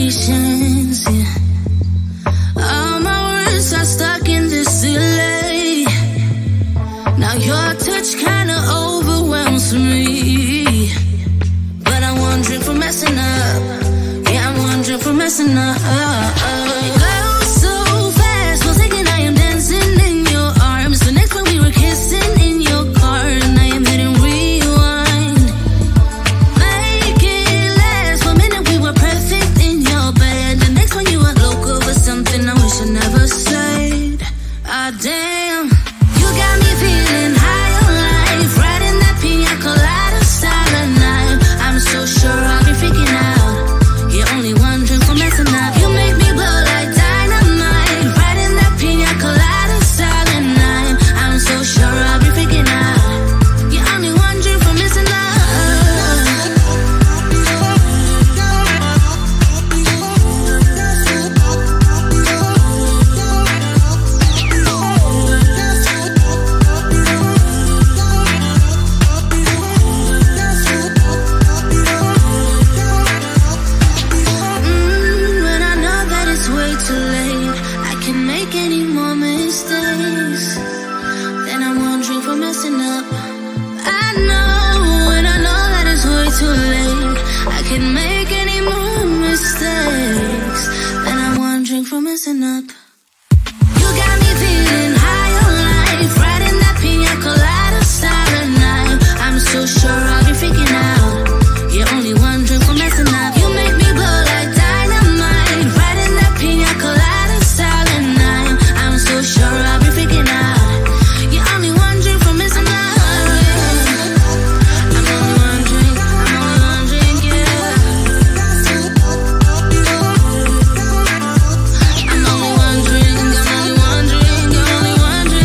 patience, yeah. All my words are stuck in this delay. Now your touch kinda overwhelms me, but I'm wondering for messing up. Yeah, I'm wondering for messing up. Girl, so fast, was thinking I am dancing in your arms. The next time we were kissing in your car, and I am hitting rewind. Make it last 1 minute, we were perfect in your bed. The next one you were local over something I wish I never said. Ah, damn, you got me feeling high on life, riding that pina colada silent night. I'm so sure I'll be freaking out. You're only wondering for messing up. You make me blow like dynamite, riding that pina colada silent night. I'm so sure I'll be freaking out. You're only wondering for messing up. When I know that it's way too late, I can make any more mistakes. Then I'm wondering for messing up. I know when I know that it's way too late, I can make any more mistakes. Then I'm wondering for messing up. You got me feeling high on life, riding that pina colada silent night. I'm so sure I'll be freaking out. You're only wondering for messing up. You make me blow like dynamite, riding that pina colada silent night. I'm so sure I'll be freaking out. You're only wondering for messing up. I'm only wondering, yeah. I'm only wondering, you're only wondering.